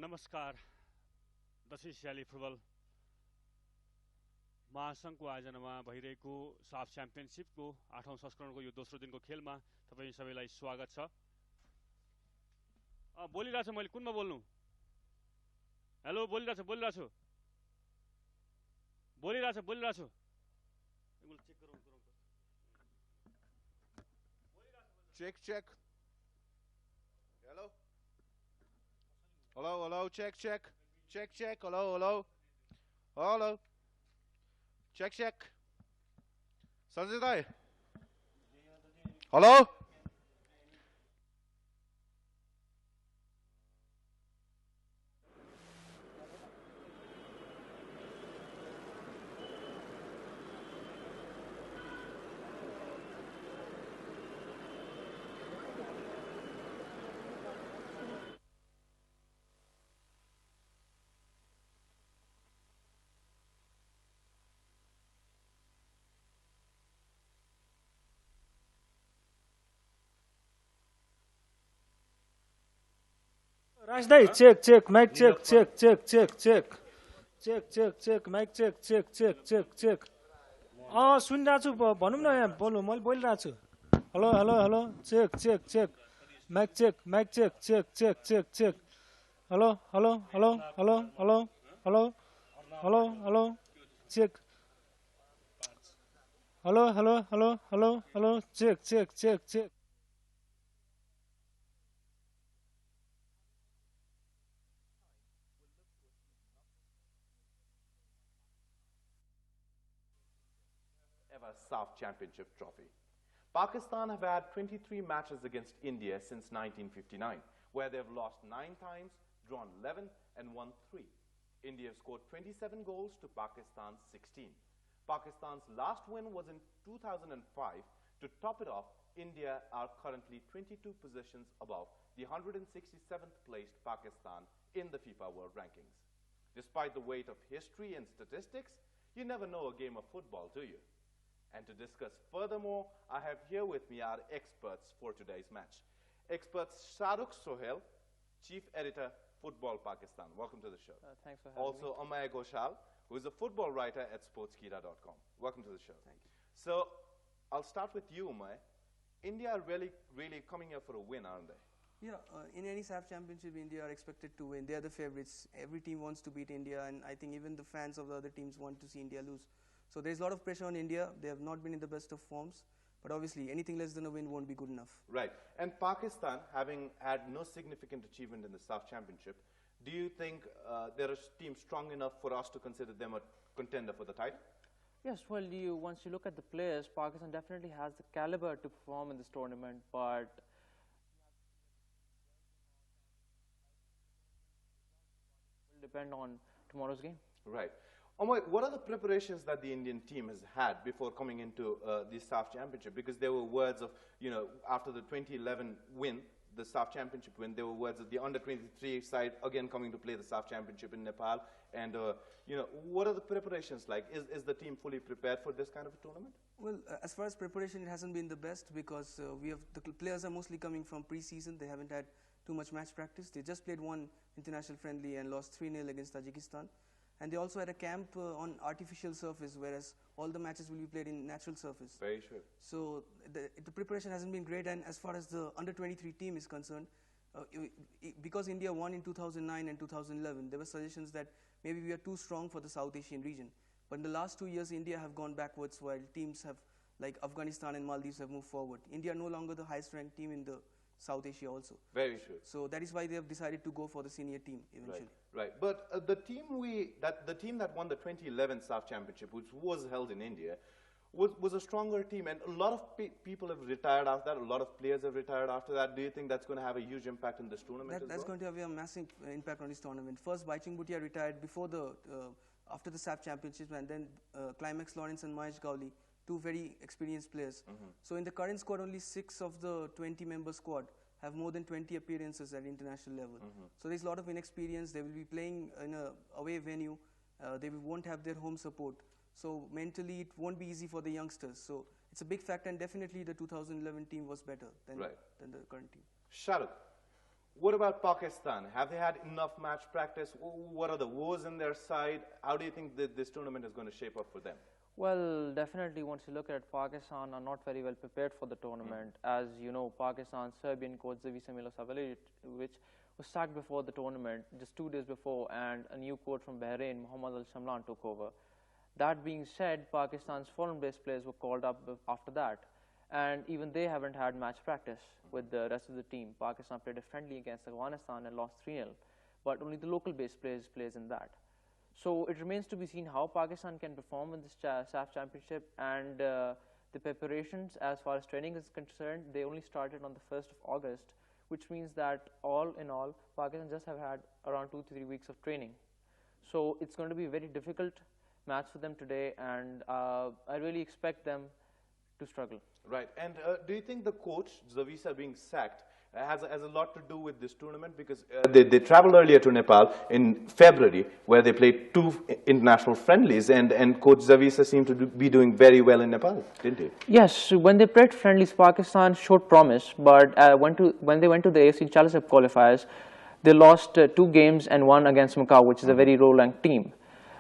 नमस्कार। दक्षिण एसियाली फुटबल महासङ्घको आयोजनामा भइरहेको साफ च्याम्पियनसिपको 8औं संस्करणको यो दोस्रो दिनको खेलमा तपाईँ सबैलाई स्वागत छ। बोलिरहेछ, मैले कुनमा बोल्नु? हेलो, बोलिरहेछ Check. Hello, check. Hello. Check. Sanjay Dai. Hello. Raj Dai, check, mic check, mic check. सुनिरहेको छु, भनौँ न, यहाँ बोल्नु, मैले बोलिरहेको छु। Hello, check, mic check, hello, check. Hello, check. SAFF Championship trophy. Pakistan have had 23 matches against India since 1959, where they've lost 9 times, drawn 11, and won 3. India have scored 27 goals to Pakistan's 16. Pakistan's last win was in 2005. To top it off, India are currently 22 positions above the 167th placed Pakistan in the FIFA World Rankings. Despite the weight of history and statistics, you never know a game of football, do you? And to discuss furthermore, I have here with me our experts for today's match. Experts Shahrukh Sohail, Chief Editor, Football Pakistan. Welcome to the show. Thanks for having me. Also, Amaya Ghoshal, who is a football writer at sportskita.com. Welcome to the show. Thank you. So, I'll start with you, Amaya. India are really coming here for a win, aren't they? Yeah, in any SAFF championship, India are expected to win. They are the favorites. Every team wants to beat India, and I think even the fans of the other teams want to see India lose. So there's a lot of pressure on India. They have not been in the best of forms. But obviously, anything less than a win won't be good enough. Right. And Pakistan, having had no significant achievement in the SAFF Championship, Do you think there are teams strong enough for us to consider them a contender for the title? Yes, well, once you look at the players, Pakistan definitely has the caliber to perform in this tournament, but will depend on tomorrow's game. Right. Amoy, what are the preparations that the Indian team has had before coming into the SAFF Championship? Because there were words of, after the 2011 win, the SAFF Championship win, there were words of the under-23 side again coming to play the SAFF Championship in Nepal. And, what are the preparations like? Is the team fully prepared for this kind of a tournament? Well, as far as preparation, it hasn't been the best because the players are mostly coming from pre-season. They haven't had too much match practice. They just played one international friendly and lost 3-0 against Tajikistan. And they also had a camp on artificial surface, whereas all the matches will be played in natural surface. Very true. So the preparation hasn't been great. And as far as the under-23 team is concerned, because India won in 2009 and 2011, there were suggestions that maybe we are too strong for the South Asian region. But in the last 2 years, India have gone backwards while teams have, like Afghanistan and Maldives, have moved forward. India are no longer the highest ranked team in the South Asia also. Very true. So that is why they have decided to go for the senior team eventually. Right. But the team that won the 2011 SAFF Championship, which was held in India, was a stronger team, and a lot of people have retired after that. A lot of players have retired after that. Do you think that's going to have a huge impact in this tournament? That's going to have a massive impact on this tournament. First, Baichung Bhutia retired before after the SAFF Championship, and then Climax Lawrence and Mahesh Gowli, two very experienced players. So in the current squad, only 6 of the 20-member squad have more than 20 appearances at international level. So there's a lot of inexperience. They will be playing in an away venue. They won't have their home support. So mentally, it won't be easy for the youngsters. So it's a big factor, and definitely the 2011 team was better than the current team. Shahrukh, what about Pakistan? Have they had enough match practice? What are the woes in their side? How do you think that this tournament is going to shape up for them? Well, definitely once you look at it, Pakistan are not very well prepared for the tournament. As you know, Pakistan's Serbian coach Zavisa Milosavljevic, which was sacked before the tournament, just 2 days before, and a new coach from Bahrain, Mohammad Al-Shamlan, took over. That being said, Pakistan's foreign-based players were called up after that, and even they haven't had match practice with the rest of the team. Pakistan played a friendly against Afghanistan and lost 3-0, but only the local-based players plays in that. So it remains to be seen how Pakistan can perform in this SAFF Championship, and the preparations as far as training is concerned, they only started on the 1st of August, which means that all in all, Pakistan just have had around 2 to 3 weeks of training. So it's going to be a very difficult match for them today, and I really expect them to struggle. Right. And do you think the coach, Zavisa, being sacked, has a lot to do with this tournament? Because they traveled earlier to Nepal in February, where they played 2 international friendlies, and Coach Zavisa seemed to be doing very well in Nepal, didn't he? Yes, when they played friendlies, Pakistan showed promise, but when they went to the AFC Challenge Cup qualifiers, they lost 2 games and 1 against Macau, which is a very low-ranked team.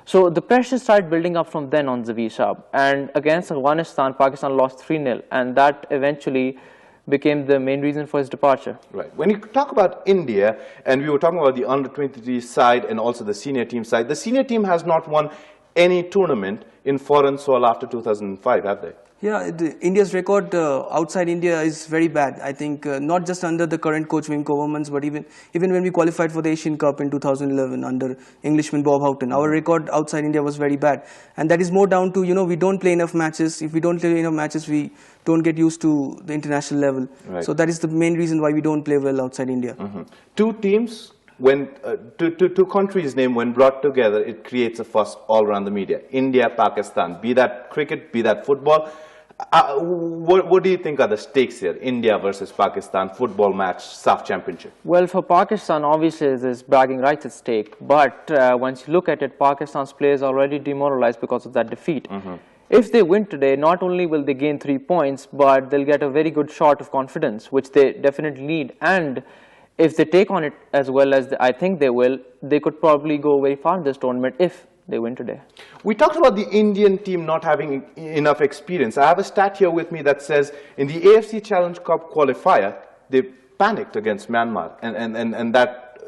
So the pressure started building up from then on Zavisa, and against Afghanistan, Pakistan lost 3-0, and that eventually became the main reason for his departure. Right. When you talk about India, and we were talking about the under-23 side and also the senior team side, the senior team has not won any tournament in foreign soil after 2005, have they? Yeah, India's record outside India is very bad. I think not just under the current coach Wim Kovermans, but even when we qualified for the Asian Cup in 2011 under Englishman Bob Houghton, our record outside India was very bad. And that is more down to, we don't play enough matches. If we don't play enough matches, we don't get used to the international level. Right. So that is the main reason why we don't play well outside India. 2 teams, when two countries' name, when brought together, it creates a fuss all around the media. India, Pakistan, be that cricket, be that football. What do you think are the stakes here? India versus Pakistan football match, SAFF Championship. Well, for Pakistan, obviously there's bragging rights at stake. But once you look at it, Pakistan's players are already demoralized because of that defeat. If they win today, not only will they gain 3 points, but they'll get a very good shot of confidence, which they definitely need. And if they take on it as well as I think they will, they could probably go very far in this tournament if they win today. We talked about the Indian team not having enough experience. I have a stat here with me that says in the AFC Challenge Cup qualifier, they panicked against Myanmar, and that,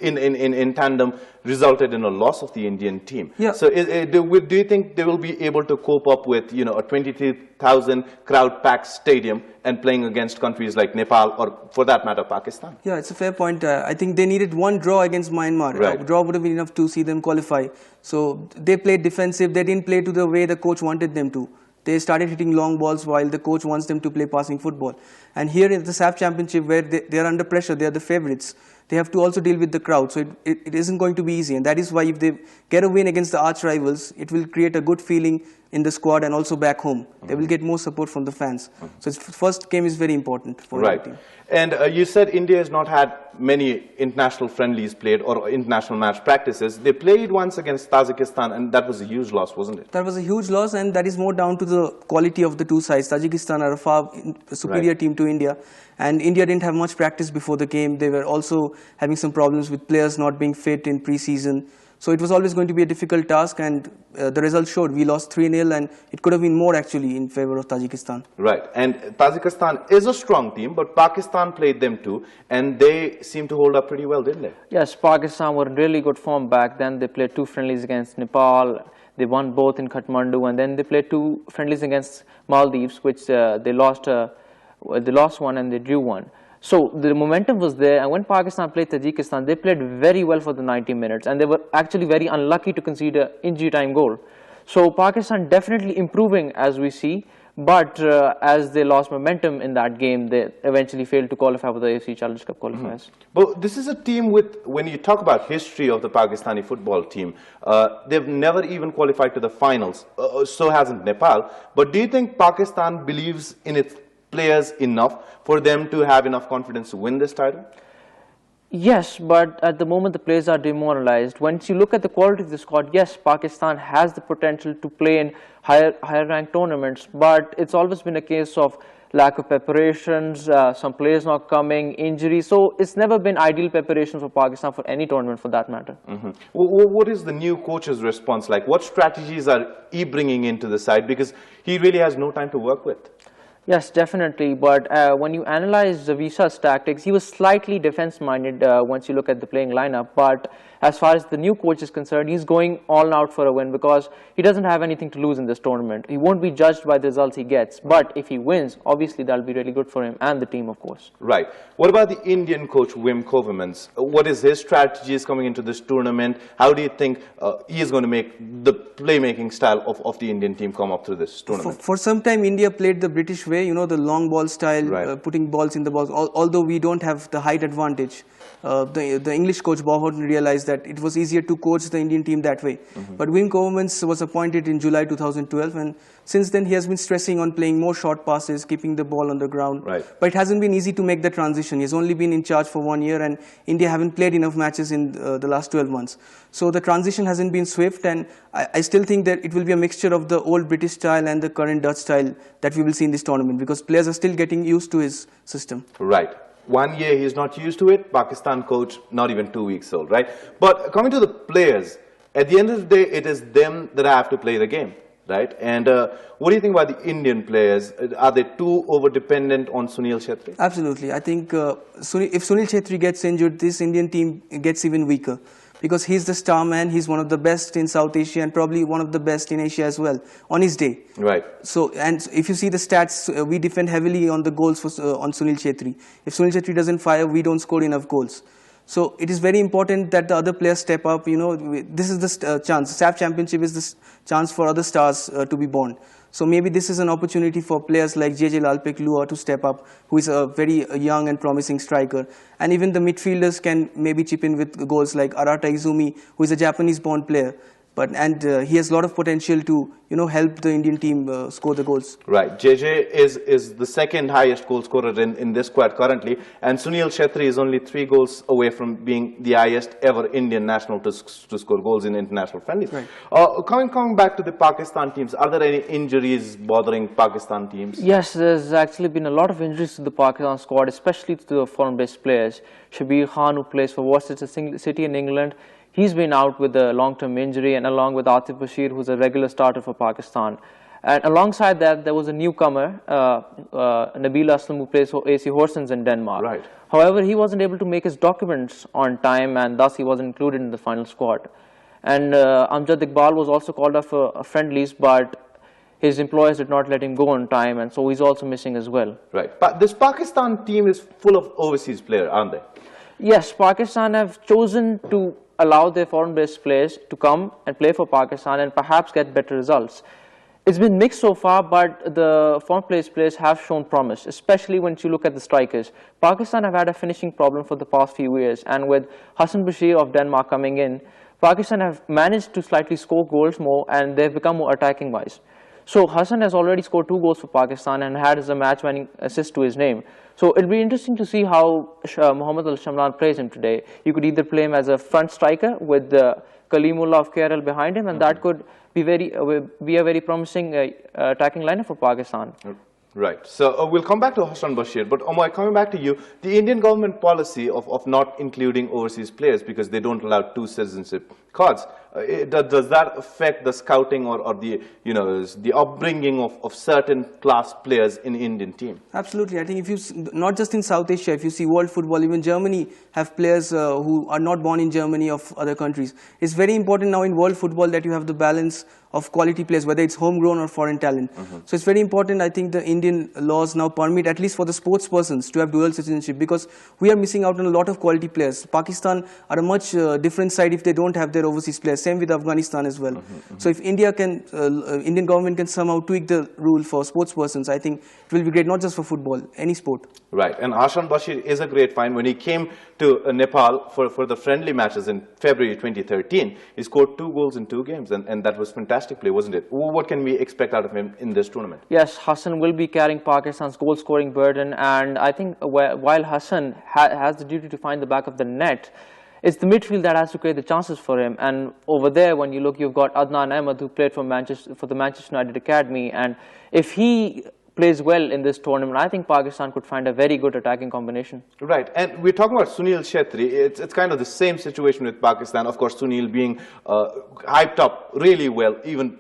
in tandem resulted in a loss of the Indian team. Yeah. So do you think they will be able to cope up with, you know, a 23,000 crowd packed stadium and playing against countries like Nepal or, for that matter, Pakistan? Yeah, it's a fair point. I think they needed one draw against Myanmar. Right. A draw would have been enough to see them qualify. So they played defensive. They didn't play to the way the coach wanted them to. They started hitting long balls while the coach wants them to play passing football. And here in the SAFF Championship, where they are under pressure, they are the favorites. They have to also deal with the crowd, so it isn't going to be easy. And that is why if they get a win against the arch rivals, it will create a good feeling in the squad and also back home. They will get more support from the fans. So its first game is very important for the team. And you said India has not had many international friendlies played or international match practices. They played once against Tajikistan, and that was a huge loss, wasn't it? That was a huge loss, and that is more down to the quality of the two sides. Tajikistan are a far superior team to India, and India didn't have much practice before the game. They were also having some problems with players not being fit in pre-season. So it was always going to be a difficult task, and the result showed. We lost 3-0, and it could have been more actually in favor of Tajikistan. Right, and Tajikistan is a strong team, but Pakistan played them too, and they seemed to hold up pretty well, didn't they? Yes, Pakistan were in really good form back then. They played 2 friendlies against Nepal. They won both in Kathmandu, and then they played 2 friendlies against Maldives, which they lost one and they drew one. So the momentum was there, and when Pakistan played Tajikistan, they played very well for the 90 minutes, and they were actually very unlucky to concede an injury time goal. So Pakistan definitely improving as we see, but as they lost momentum in that game, they eventually failed to qualify for the AFC Challenge Cup qualifiers. But this is a team with, when you talk about history of the Pakistani football team, they've never even qualified to the finals, so hasn't Nepal. But do you think Pakistan believes in its players enough for them to have enough confidence to win this title? Yes, but at the moment the players are demoralized. Once you look at the quality of the squad, yes, Pakistan has the potential to play in higher ranked tournaments, but it's always been a case of lack of preparations, some players not coming, injuries. So it's never been ideal preparations for Pakistan for any tournament for that matter. What is the new coach's response like? What strategies are he bringing into the side? Because he really has no time to work with. Yes, definitely. But when you analyze Zavisa's tactics, he was slightly defense-minded once you look at the playing lineup. But as far as the new coach is concerned, he's going all out for a win because he doesn't have anything to lose in this tournament. He won't be judged by the results he gets. But if he wins, obviously that'll be really good for him and the team, of course. Right. What about the Indian coach, Wim Kovermans? What is his strategies coming into this tournament? How do you think he is going to make the playmaking style of the Indian team come up through this tournament? For some time, India played the British way, you know, the long ball style, putting balls in the box. Although we don't have the height advantage, the English coach Bob Houghton realized that it was easier to coach the Indian team that way. But Wim Kovermans was appointed in July 2012, and since then he has been stressing on playing more short passes, keeping the ball on the ground. But it hasn't been easy to make the transition. He's only been in charge for 1 year, and India haven't played enough matches in the last 12 months. So the transition hasn't been swift, and I still think that it will be a mixture of the old British style and the current Dutch style that we will see in this tournament, because players are still getting used to his system. Right. 1 year he's not used to it. Pakistan coach, not even 2 weeks old, right? But coming to the players, at the end of the day, it is them that have to play the game, right? And what do you think about the Indian players? Are they too over-dependent on Sunil Chhetri? Absolutely. I think if Sunil Chhetri gets injured, this Indian team gets even weaker, because he's the star man. He's one of the best in South Asia and probably one of the best in Asia as well on his day. Right. So, and if you see the stats, we depend heavily on the goals on Sunil Chhetri. If Sunil Chhetri doesn't fire, we don't score enough goals. So it is very important that the other players step up. You know, this is the chance. SAFF Championship is the chance for other stars to be born. So maybe this is an opportunity for players like JJ Lalpek-Lua to step up, who is a very young and promising striker. And even the midfielders can maybe chip in with goals like Arata Izumi, who is a Japanese-born player. And he has a lot of potential to, you know, help the Indian team score the goals. Right. JJ is the second highest goal scorer in this squad currently, and Sunil Chhetri is only 3 goals away from being the highest ever Indian national to score goals in international friendlies. Right. Coming back to the Pakistan teams, are there any injuries bothering Pakistan teams? Yes, there's actually been a lot of injuries to the Pakistan squad, especially to the foreign-based players. Shabir Khan, who plays for Worcester City in England, he's been out with a long-term injury, and along with Atif Bashir, who's a regular starter for Pakistan. And alongside that, there was a newcomer, Nabil Aslam, who plays for AC Horsens in Denmark. Right. However, he wasn't able to make his documents on time, and thus he wasn't included in the final squad. And Amjad Iqbal was also called up for friendlies, but his employers did not let him go on time, and so he's also missing as well. Right. But this Pakistan team is full of overseas players, aren't they? Yes, Pakistan have chosen to allow their foreign-based players to come and play for Pakistan and perhaps get better results. It's been mixed so far, but the foreign-based players have shown promise, especially when you look at the strikers. Pakistan have had a finishing problem for the past few years, and with Hassan Bashir of Denmark coming in, Pakistan have managed to slightly score goals more, and they've become more attacking-wise. So Hassan has already scored 2 goals for Pakistan and had as a match-winning assist to his name. So it'll be interesting to see how Mohammad Al Shamran plays him today. You could either play him as a front striker with Kalimullah of KRL behind him, and that could be a very promising attacking lineup for Pakistan. Right. So we'll come back to Hassan Bashir, but Omar, coming back to you, the Indian government policy of not including overseas players because they don't allow 2 citizenship cards, does that affect the scouting or the the upbringing of certain class players in the Indian team? Absolutely. I think if you, not just in South Asia, if you see world football, even Germany have players who are not born in Germany of other countries. It's very important now in world football that you have the balance of quality players, whether it's homegrown or foreign talent. So it's very important. I think the Indian laws now permit, at least for the sports persons, to have dual citizenship, because we are missing out on a lot of quality players. Pakistan are a much different side if they don't have their overseas players. Same with Afghanistan as well. So if India can, Indian government can somehow tweak the rule for sports persons, I think it will be great, not just for football, any sport. Right. And Hassan Bashir is a great find. When he came to Nepal for the friendly matches in February 2013, he scored 2 goals in 2 games, and that was fantastic play, wasn't it? What can we expect out of him in this tournament? Yes, Hassan will be carrying Pakistan's goal-scoring burden, and I think while Hassan has the duty to find the back of the net, it's the midfield that has to create the chances for him. And over there, when you look, you've got Adnan Ahmed, who played for the Manchester United Academy, and if he plays well in this tournament, I think Pakistan could find a very good attacking combination. Right, and we're talking about Sunil Chhetri. It's kind of the same situation with Pakistan. Of course, Sunil being hyped up really well, even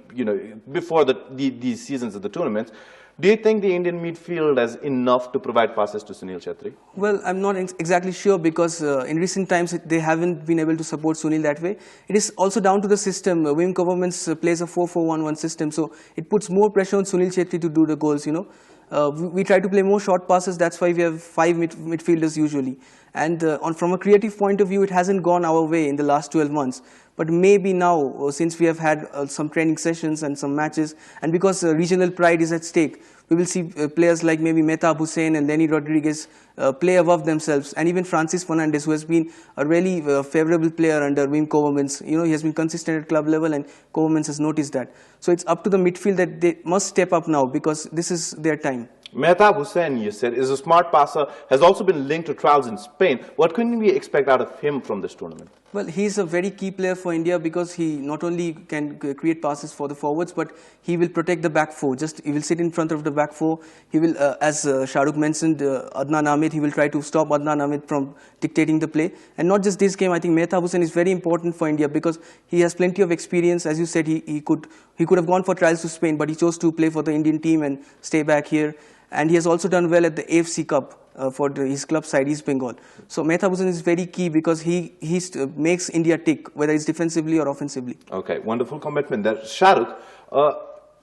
before these seasons of the tournaments. Do you think the Indian midfield has enough to provide passes to Sunil Chhetri? Well, I'm not exactly sure, because in recent times they haven't been able to support Sunil that way. It is also down to the system. Wim Governments plays a 4-4-1-1 system, so it puts more pressure on Sunil Chhetri to do the goals. We try to play more short passes. That's why we have 5 midfielders usually. And from a creative point of view, it hasn't gone our way in the last 12 months. But maybe now, since we have had some training sessions and some matches, and because regional pride is at stake, we will see players like maybe Mehtab Hussain and Lenny Rodriguez play above themselves, and even Francis Fernandes, who has been a really favorable player under Wim Governments. He has been consistent at club level, and Governments has noticed that. So it's up to the midfield that they must step up now, because this is their time. Mehtab Hussain, you said, is a smart passer, has also been linked to trials in Spain. What can we expect out of him from this tournament? Well, he's a very key player for India, because he not only can create passes for the forwards, but he will protect the back four. He will sit in front of the back four. He will, as Shahrukh mentioned, Adnan Ahmed, he will try to stop Adnan Ahmed from dictating the play. And not just this game, I think Mehtab Hussain is very important for India, because he has plenty of experience. As you said, he could have gone for trials to Spain, but he chose to play for the Indian team and stay back here. And he has also done well at the AFC Cup for his club side, East Bengal. So Mehtab Hussain is very key, because he makes India tick, whether it's defensively or offensively. Okay, wonderful commitment there. Shahrukh,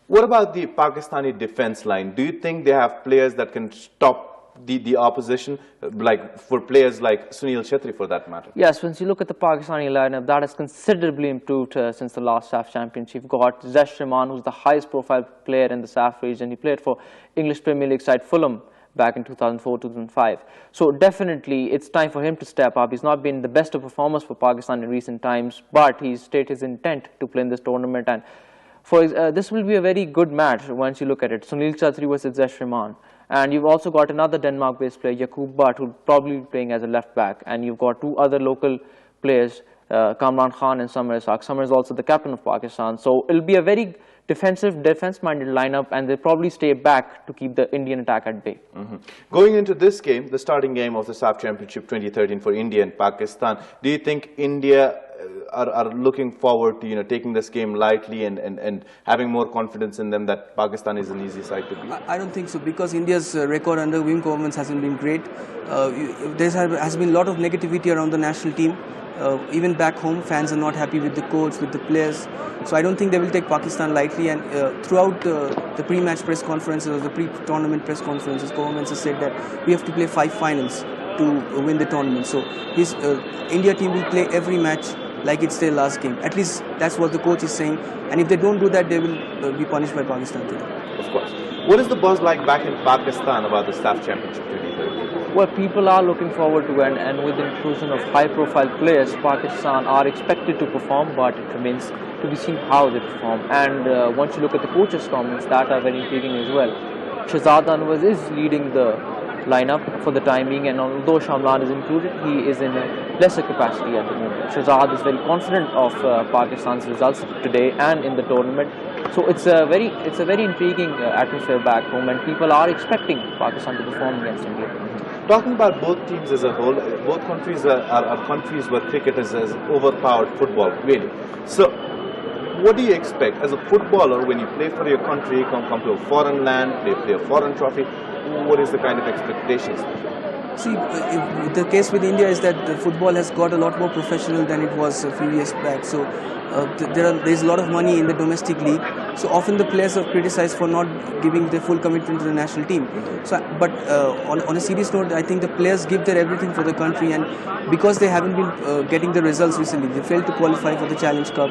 what about the Pakistani defense line? Do you think they have players that can stop the opposition, like for players like Sunil Chhetri for that matter? Yes, once you look at the Pakistani lineup, that has considerably improved since the last SAFF championship. You've got Zesh Rahman, who's the highest profile player in the SAFF region. He played for English Premier League side Fulham back in 2004-2005. So definitely it's time for him to step up. He's not been the best of performers for Pakistan in recent times, but he's stated his intent to play in this tournament. And for this will be a very good match once you look at it. Sunil Chhetri versus Zesh Rahman. And you've also got another Denmark-based player, Jakub Butt, who'll probably be playing as a left back. And you've got 2 other local players, Kamran Khan and Samir Ishaq. Samir is also the captain of Pakistan. So it'll be a very defense-minded lineup, and they'll probably stay back to keep the Indian attack at bay. Going into this game, the starting game of the SAFF Championship 2013 for India and Pakistan, do you think India are looking forward to taking this game lightly and having more confidence in them that Pakistan is an easy side to beat? I don't think so, because India's record under Wim Governments hasn't been great. There has been a lot of negativity around the national team. Even back home, fans are not happy with the coach, with the players. So I don't think they will take Pakistan lightly. And throughout the pre-match press conferences or the pre-tournament press conferences, governments have said that we have to play 5 finals to win the tournament. So this India team will play every match like it's their last game. At least that's what the coach is saying. And if they don't do that, they will be punished by Pakistan today. Of course. What is the buzz like back in Pakistan about the SAFF Championship 2013? Well, people are looking forward to it, and with the inclusion of high-profile players, Pakistan are expected to perform, but it remains to be seen how they perform. And once you look at the coaches' comments, that are very intriguing as well. Shahzad Anwar is leading the lineup for the time being, and although Shamlan is included, he is in a lesser capacity at the moment. Shahzad is very confident of Pakistan's results today and in the tournament. So it's a very intriguing atmosphere back home, and people are expecting Pakistan to perform against India. Talking about both teams as a whole, both countries are countries where cricket is overpowered football, really. So, what do you expect as a footballer when you play for your country, you come to a foreign land, play a foreign trophy? What is the kind of expectations? See, the case with India is that the football has got a lot more professional than it was a few years back. So there's a lot of money in the domestic league. So often the players are criticized for not giving their full commitment to the national team. So, but on a serious note, I think the players give their everything for the country, and because they haven't been getting the results recently, they failed to qualify for the Challenge Cup.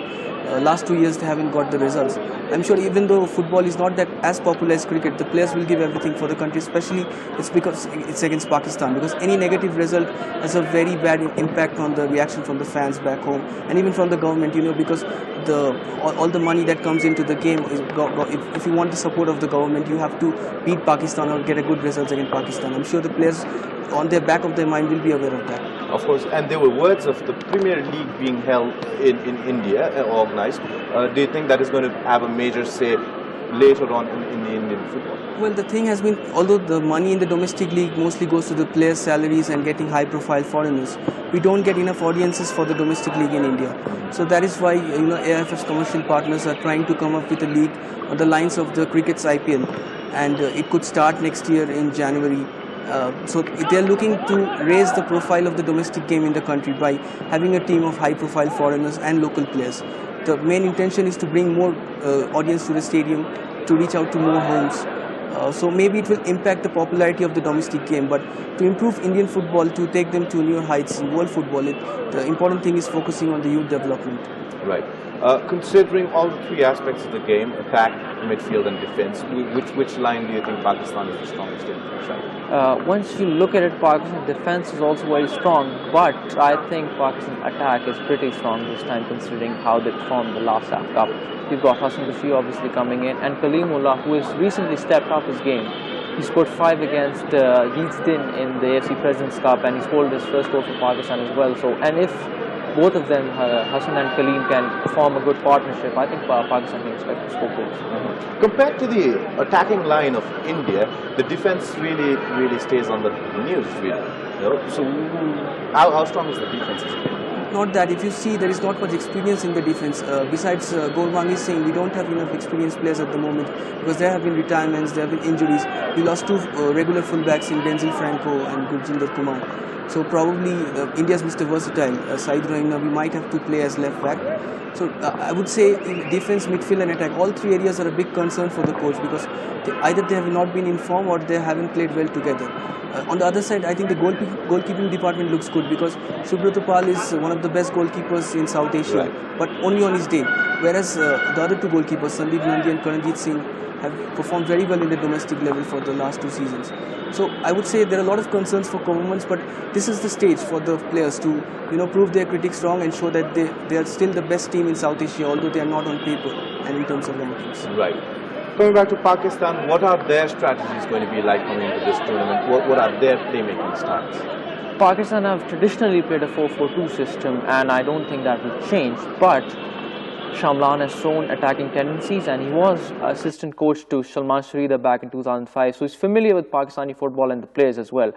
Last 2 years they haven't got the results. I'm sure even though football is not that as popular as cricket, the players will give everything for the country, especially it's because it's against Pakistan, because any negative result has a very bad impact on the reaction from the fans back home and even from the government, because all the money that comes into the game is if you want the support of the government, you have to beat Pakistan or get a good results against Pakistan. I'm sure the players on their back of their mind will be aware of that. Of course, and there were words of the Premier League being held in India, organized. Do you think that is going to have a major say later on in the Indian football? Well, the thing has been, although the money in the domestic league mostly goes to the players' salaries and getting high-profile foreigners, we don't get enough audiences for the domestic league in India. So that is why AIF's commercial partners are trying to come up with a league on the lines of the cricket's IPL, and it could start next year in January. So they are looking to raise the profile of the domestic game in the country by having a team of high-profile foreigners and local players. The main intention is to bring more audience to the stadium, to reach out to more homes. So maybe it will impact the popularity of the domestic game, but to improve Indian football, to take them to newer heights in world football, the important thing is focusing on the youth development. Right. Considering all three aspects of the game, attack, midfield and defense, which line do you think Pakistan is the strongest in? Once you look at it, Pakistan defense is also very strong, but I think Pakistan attack is pretty strong this time, considering how they performed the last SAFF Cup. You've got Hassan Rashid obviously coming in, and Kalimullah, who has recently stepped up his game. He scored 5 against Yeasdin in the AFC Presidents Cup, and he scored his first goal for Pakistan as well. So, and if both of them, Hassan and Kaleem, can form a good partnership, I think Pakistan can expect to score goals. Compared to the attacking line of India, the defense really stays on the news, really. So, how strong is the defense? Not that. If you see, there is not much experience in the defense. Besides Gourbangi Singh, we don't have enough experienced players at the moment because there have been retirements, there have been injuries. We lost 2 regular fullbacks in Denzel Franco and Gurjinder Kumar. So probably India's Mr. Versatile, Saeed Raina, we might have to play as left back. So I would say in defense, midfield and attack, all 3 areas are a big concern for the coach because either they have not been in form or they haven't played well together. On the other side, I think the goalkeeping department looks good because Subrata Pal is one of the best goalkeepers in South Asia, right, but only on his day. Whereas the other 2 goalkeepers, Sandeep Nandi and Karanjit Singh, have performed very well in the domestic level for the last 2 seasons. So I would say there are a lot of concerns for governments, but this is the stage for the players to prove their critics wrong and show that they are still the best team in South Asia, although they are not on paper and in terms of rankings. Right. Coming back to Pakistan, what are their strategies going to be like coming into this tournament? What are their playmaking styles? Pakistan have traditionally played a 4-4-2 system, and I don't think that will change. But Shamlan has shown attacking tendencies, and he was assistant coach to Salman Sharida back in 2005, so he's familiar with Pakistani football and the players as well.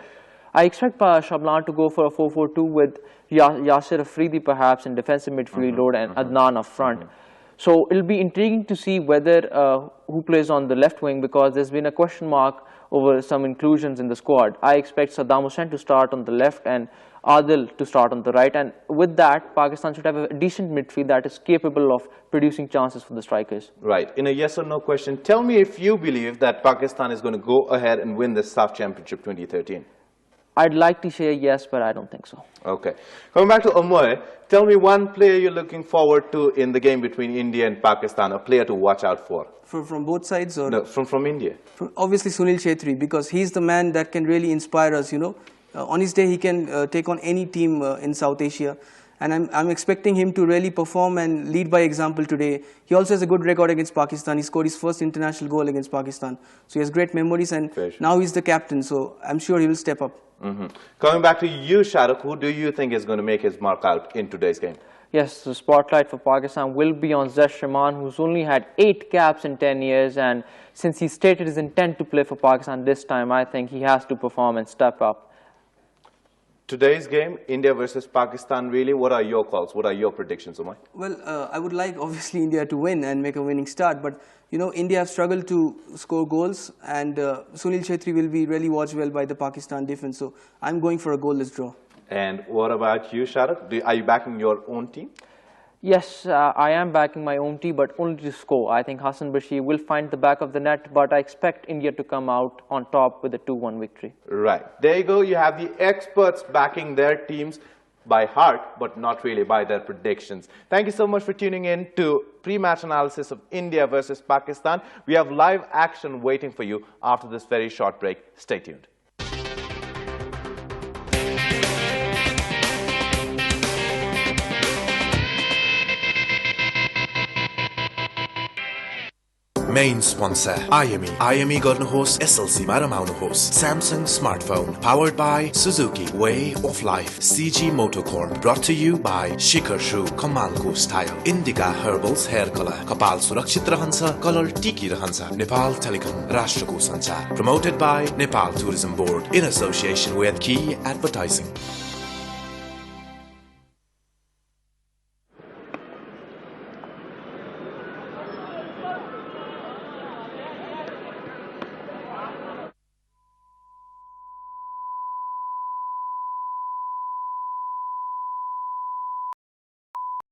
I expect Shamlan to go for a 4-4-2 with Yasir Afridi perhaps in defensive midfield role and Adnan up front. So it'll be intriguing to see whether who plays on the left wing, because there's been a question mark over some inclusions in the squad. I expect Saddam Hussain to start on the left and Adil to start on the right, and with that, Pakistan should have a decent midfield that is capable of producing chances for the strikers. Right. In a yes or no question, tell me if you believe that Pakistan is going to go ahead and win the SAFF Championship 2013. I'd like to say yes, but I don't think so. Okay. Coming back to Amoy, tell me one player you're looking forward to in the game between India and Pakistan, a player to watch out for. From both sides? Or no, from India. Obviously Sunil Chhetri, because he's the man that can really inspire us, you know. On his day, he can take on any team in South Asia. And I'm expecting him to really perform and lead by example today. He also has a good record against Pakistan. He scored his first international goal against Pakistan. So he has great memories, and now he's the captain. So I'm sure he will step up. Coming back to you, Shahrukh, who do you think is going to make his mark out in today's game? Yes, the spotlight for Pakistan will be on Zash Rahman, who's only had 8 caps in 10 years. And since he stated his intent to play for Pakistan this time, I think he has to perform and step up. Today's game, India versus Pakistan, really, what are your calls? What are your predictions, Umay? Well, I would like, obviously, India to win and make a winning start. But, you know, India have struggled to score goals, and Sunil Chhetri will be really watched well by the Pakistan defense. So I'm going for a goalless draw. And what about you, Shahrukh? Are you backing your own team? Yes, I am backing my own team, but only to score. I think Hassan Bashir will find the back of the net, but I expect India to come out on top with a 2-1 victory. Right. There you go. You have the experts backing their teams by heart, but not really by their predictions. Thank you so much for tuning in to pre-match analysis of India versus Pakistan. We have live action waiting for you after this very short break. Stay tuned. Main sponsor IME. IME गर्नुहोस् SLC मा रमाउनुहोस्. Samsung smartphone powered by Suzuki. Way of life. CG Motocorp brought to you by Shikhar Shu. कमालको style. Indica Herbals hair color. कपाल सुरक्षित रहन्छ, colour टिकी रहन्छ. Nepal Telecom राष्ट्रको सञ्चार. Promoted by Nepal Tourism Board in association with Key Advertising.